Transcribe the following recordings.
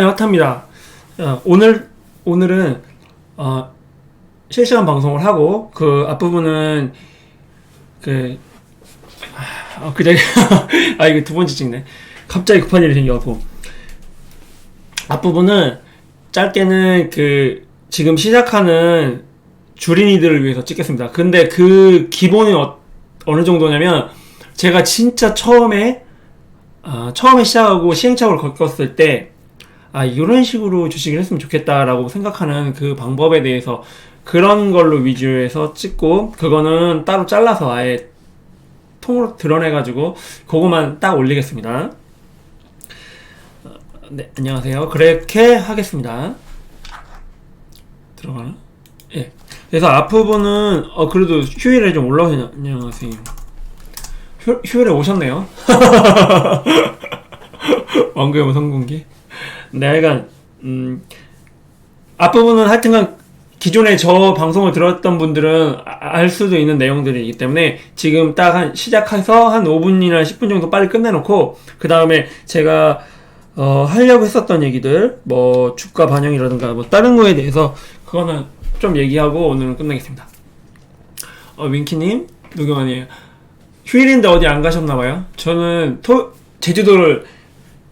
핫합니다. 오늘은 실시간 방송을 하고 그 앞부분은 그제 이거 두 번째 찍네. 갑자기 급한 일이 생겨갖고 앞부분은 짧게는 지금 시작하는 주린이들을 위해서 찍겠습니다. 근데 그 기본이 어느 정도냐면 제가 진짜 처음에 시작하고 시행착오를 겪었을 때 이런 식으로 주식을 했으면 좋겠다라고 생각하는 그 방법에 대해서 그런 걸로 위주해서 찍고, 그거는 따로 잘라서 아예 통으로 드러내가지고 그거만 딱 올리겠습니다. 네, 안녕하세요. 그렇게 하겠습니다. 들어가나? 예. 그래서 앞부분은 그래도 휴일에 좀 올라오세요. 안녕하세요. 휴일에 오셨네요. 왕구의 성공기. 네, 하여간 앞부분은 하여튼간 기존에 저 방송을 들었던 분들은 알 수도 있는 내용들이기 때문에 지금 딱 시작해서 한 5분이나 10분 정도 빨리 끝내놓고, 그 다음에 제가 하려고 했었던 얘기들, 뭐 주가 반영이라든가 뭐 다른 거에 대해서 그거는 좀 얘기하고 오늘은 끝내겠습니다. 윙키님 녹음 아니에요. 휴일인데 어디 안 가셨나봐요. 저는 제주도를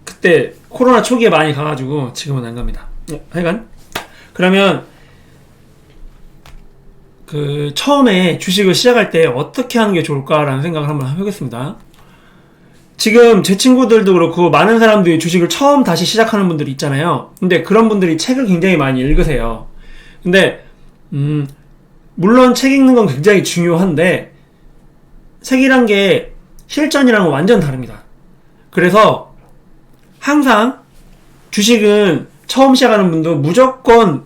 그때 코로나 초기에 많이 가가지고 지금은 안 갑니다. 하여간 그러면 처음에 주식을 시작할 때 어떻게 하는 게 좋을까라는 생각을 한번 해보겠습니다. 지금 제 친구들도 그렇고 많은 사람들이 주식을 처음 다시 시작하는 분들이 있잖아요. 근데 그런 분들이 책을 굉장히 많이 읽으세요. 근데 물론 책 읽는 건 굉장히 중요한데 책이란 게 실전이랑은 완전 다릅니다. 그래서 항상 주식은 처음 시작하는 분도 무조건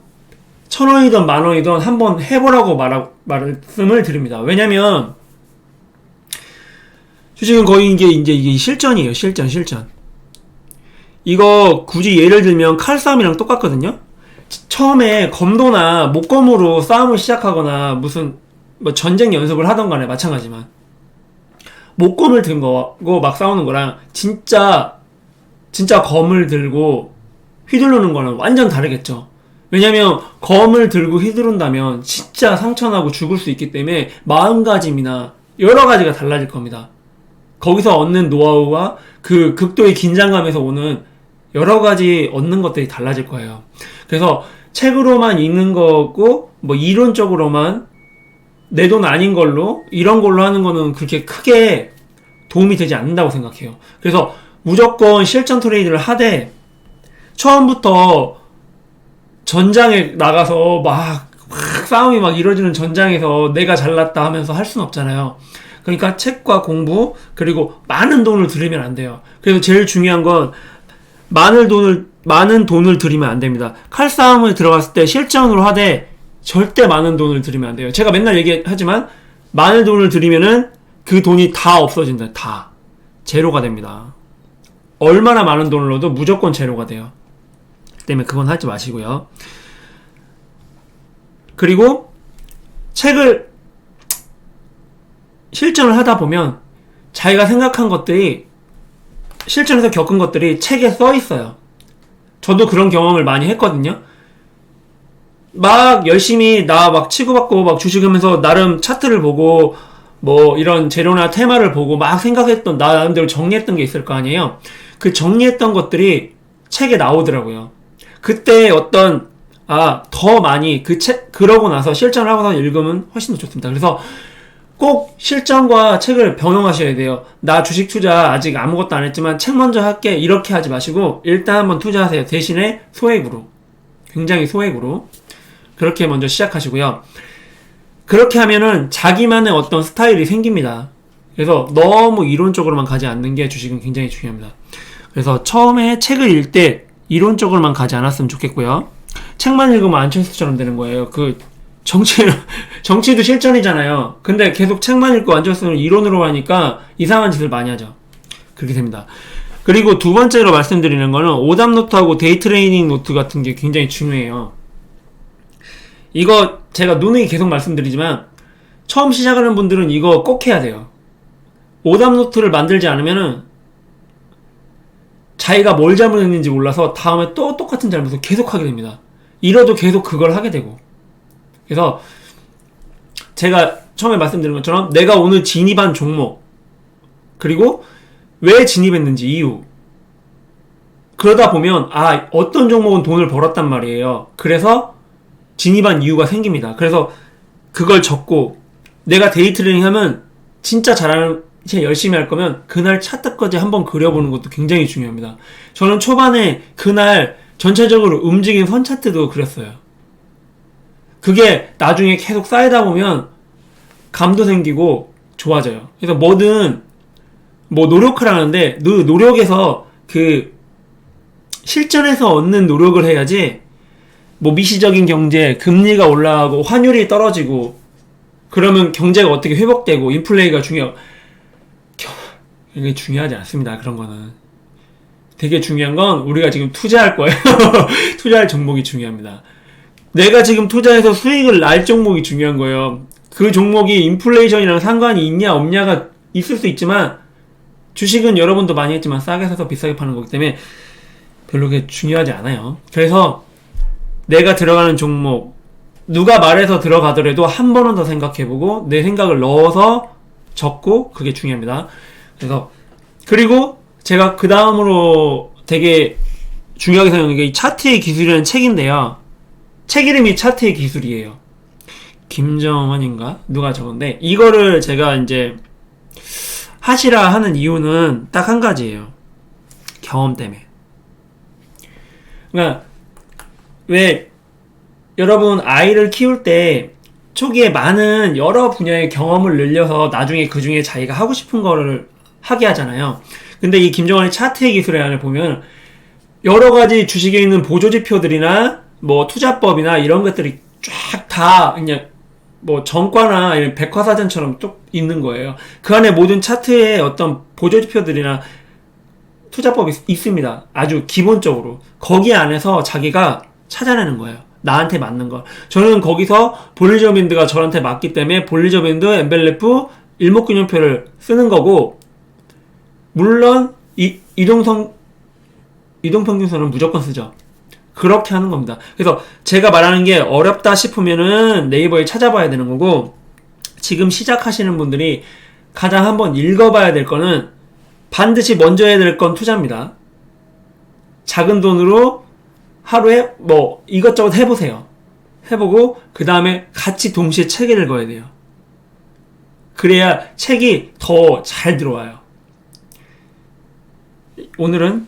1,000원이든 10,000원이든 한번 해보라고 말씀을 드립니다. 왜냐면 주식은 거의 이게 실전이에요. 실전. 이거 굳이 예를 들면 칼싸움이랑 똑같거든요. 처음에 검도나 목검으로 싸움을 시작하거나 무슨 뭐 전쟁 연습을 하던 간에 마찬가지만 목검을 들고 막 싸우는 거랑 진짜 검을 들고 휘두르는 거는 완전 다르겠죠. 왜냐면 검을 들고 휘두른다면 진짜 상처나고 죽을 수 있기 때문에 마음가짐이나 여러 가지가 달라질 겁니다. 거기서 얻는 노하우와 그 극도의 긴장감에서 오는 여러 가지 얻는 것들이 달라질 거예요. 그래서 책으로만 읽는 거고 뭐 이론적으로만 내 돈 아닌 걸로 이런 걸로 하는 거는 그렇게 크게 도움이 되지 않는다고 생각해요. 그래서 무조건 실전 트레이드를 하되 처음부터 전장에 나가서 막 싸움이 막 이루어지는 전장에서 내가 잘났다 하면서 할 수는 없잖아요. 그러니까 책과 공부 그리고 많은 돈을 들이면 안 돼요. 그래서 제일 중요한 건 많은 돈을 들이면 안 됩니다. 칼싸움을 들어갔을 때 실전으로 하되 절대 많은 돈을 들이면 안 돼요. 제가 맨날 얘기하지만 많은 돈을 들이면은 그 돈이 다 없어진다. 다 제로가 됩니다. 얼마나 많은 돈을 넣어도 무조건 제로가 돼요. 때문에 그건 하지 마시고요. 그리고 책을 실전을 하다 보면 자기가 생각한 것들이 실전에서 겪은 것들이 책에 써 있어요. 저도 그런 경험을 많이 했거든요. 막 열심히 막 치고받고 막 주식하면서 나름 차트를 보고 뭐 이런 재료나 테마를 보고 막 생각했던 나름대로 정리했던 게 있을 거 아니에요. 그 정리했던 것들이 책에 나오더라고요. 그때 더 많이 그러고 나서 실전을 하고 나서 읽으면 훨씬 더 좋습니다. 그래서 꼭 실전과 책을 병행하셔야 돼요. 나 주식 투자 아직 아무것도 안 했지만 책 먼저 할게 이렇게 하지 마시고 일단 한번 투자하세요. 대신에 소액으로, 굉장히 소액으로 그렇게 먼저 시작하시고요. 그렇게 하면은 자기만의 어떤 스타일이 생깁니다. 그래서 너무 이론적으로만 가지 않는 게 주식은 굉장히 중요합니다. 그래서 처음에 책을 읽을 때 이론적으로만 가지 않았으면 좋겠고요. 책만 읽으면 안철수처럼 되는 거예요. 정치도 실전이잖아요. 근데 계속 책만 읽고 안철수는 이론으로 하니까 이상한 짓을 많이 하죠. 그렇게 됩니다. 그리고 두 번째로 말씀드리는 거는 오답 노트하고 데이 트레이닝 노트 같은 게 굉장히 중요해요. 이거 제가 누누이 계속 말씀드리지만 처음 시작하는 분들은 이거 꼭 해야 돼요. 오답 노트를 만들지 않으면은 자기가 뭘 잘못했는지 몰라서 다음에 또 똑같은 잘못을 계속 하게 됩니다. 이러도 계속 그걸 하게 되고. 그래서 제가 처음에 말씀드린 것처럼 내가 오늘 진입한 종목, 그리고 왜 진입했는지 이유, 그러다 보면 어떤 종목은 돈을 벌었단 말이에요. 그래서 진입한 이유가 생깁니다. 그래서 그걸 적고, 내가 데이트레이딩 하면 진짜 잘하는, 진짜 열심히 할 거면 그날 차트까지 한번 그려보는 것도 굉장히 중요합니다. 저는 초반에 그날 전체적으로 움직인 선 차트도 그렸어요. 그게 나중에 계속 쌓이다 보면 감도 생기고 좋아져요. 그래서 뭐든 노력을 하는데 그 노력에서 그 실전에서 얻는 노력을 해야지, 미시적인 경제, 금리가 올라가고 환율이 떨어지고 그러면 경제가 어떻게 회복되고 인플레이가 이게 중요하지 않습니다. 그런 거는 되게 중요한 건 우리가 지금 투자할 거예요. 투자할 종목이 중요합니다. 내가 지금 투자해서 수익을 날 종목이 중요한 거예요. 그 종목이 인플레이션이랑 상관이 있냐 없냐가 있을 수 있지만, 주식은 여러분도 많이 했지만 싸게 사서 비싸게 파는 거기 때문에 별로 그게 중요하지 않아요. 그래서 내가 들어가는 종목, 누가 말해서 들어가더라도 한 번은 더 생각해보고 내 생각을 넣어서 적고, 그게 중요합니다. 그리고 제가 그 다음으로 되게 중요하게 생각하는 게 이 차트의 기술이라는 책인데요. 책 이름이 차트의 기술이에요. 김정환인가? 누가 적은데, 이거를 제가 이제 하시라 하는 이유는 딱 한 가지예요. 경험 때문에. 그러니까 왜 여러분 아이를 키울 때 초기에 많은 여러 분야의 경험을 늘려서 나중에 그 중에 자기가 하고 싶은 거를 하게 하잖아요. 근데 이 김정환의 차트의 기술에 안에 보면 여러 가지 주식에 있는 보조지표들이나 투자법이나 이런 것들이 쫙 다 그냥 정과나 백과사전처럼 쭉 있는 거예요. 그 안에 모든 차트에 어떤 보조지표들이나 투자법이 있습니다. 아주 기본적으로. 거기 안에서 자기가 찾아내는 거예요. 나한테 맞는 거. 저는 거기서 볼리저 밴드가 저한테 맞기 때문에 볼리저 밴드, 엔벨레프, 일목균형표를 쓰는 거고, 물론 이동평균선은 무조건 쓰죠. 그렇게 하는 겁니다. 그래서 제가 말하는 게 어렵다 싶으면은 네이버에 찾아봐야 되는 거고, 지금 시작하시는 분들이 가장 한번 읽어봐야 될 거는, 반드시 먼저 해야 될 건 투자입니다. 작은 돈으로 하루에 이것저것 해보세요. 해보고 그 다음에 같이 동시에 책을 읽어야 돼요. 그래야 책이 더 잘 들어와요. 오늘은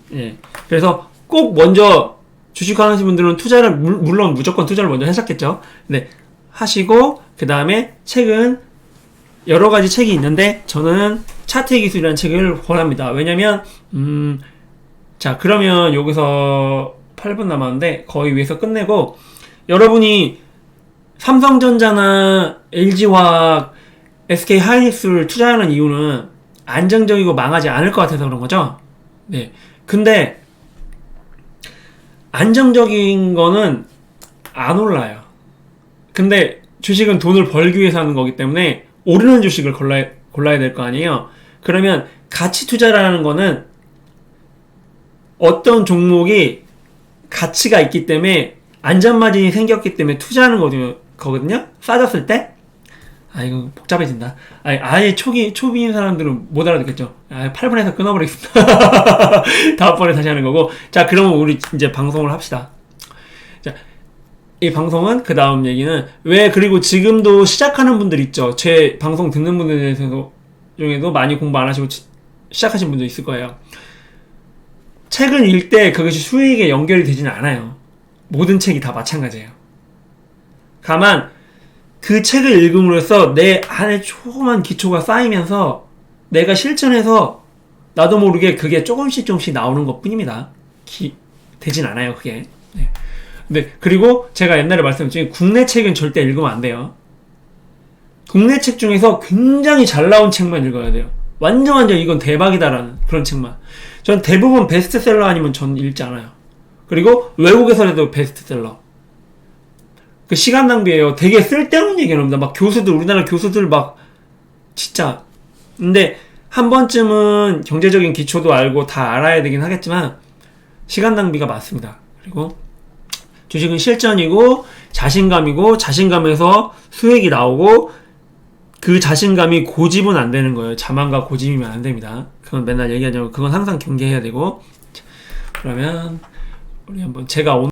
그래서 꼭 먼저 주식하시는 분들은 투자를 물론 무조건 투자를 먼저 하셨겠죠. 네, 하시고 그 다음에 책은 여러 가지 책이 있는데 저는 차트의 기술이라는 책을 권합니다. 왜냐면 자, 그러면 여기서 8분 남았는데 거의 위에서 끝내고, 여러분이 삼성전자나 LG화학, SK하이닉스를 투자하는 이유는 안정적이고 망하지 않을 것 같아서 그런 거죠. 네. 근데 안정적인 거는 안 올라요. 근데 주식은 돈을 벌기 위해서 하는 거기 때문에 오르는 주식을 골라야 될 거 아니에요. 그러면 가치 투자라는 거는 어떤 종목이 가치가 있기 때문에 안전마진이 생겼기 때문에 투자하는 거거든요. 싸졌을 때. 이거 복잡해진다. 아예 초비인 사람들은 못 알아듣겠죠. 8분에서 끊어버리겠습니다. 다음번에 다시 하는 거고. 자, 그러면 우리 이제 방송을 합시다. 자, 이 방송은 그 다음 얘기는 그리고 지금도 시작하는 분들 있죠. 제 방송 듣는 분들 중에도 많이 공부 안 하시고 시작하신 분도 있을 거예요. 책을 읽을 때 그것이 수익에 연결이 되지는 않아요. 모든 책이 다 마찬가지예요. 다만 그 책을 읽음으로써 내 안에 조그만 기초가 쌓이면서 내가 실천해서 나도 모르게 그게 조금씩 나오는 것 뿐입니다. 되진 않아요, 그게. 네. 네, 그리고 제가 옛날에 말씀드린 국내 책은 절대 읽으면 안 돼요. 국내 책 중에서 굉장히 잘 나온 책만 읽어야 돼요. 완전 이건 대박이다라는 그런 책만. 전 대부분 베스트셀러 아니면 전 읽지 않아요. 그리고 외국에서라도 베스트셀러. 그 시간 낭비예요. 되게 쓸데없는 얘기를 합니다. 우리나라 교수들 진짜. 근데 한 번쯤은 경제적인 기초도 알고 다 알아야 되긴 하겠지만 시간 낭비가 많습니다. 그리고 주식은 실전이고 자신감이고 자신감에서 수익이 나오고 그 자신감이 고집은 안 되는 거예요. 자만과 고집이면 안 됩니다. 그건 맨날 얘기하자면 그건 항상 경계해야 되고. 그러면 우리 한번 제가 오늘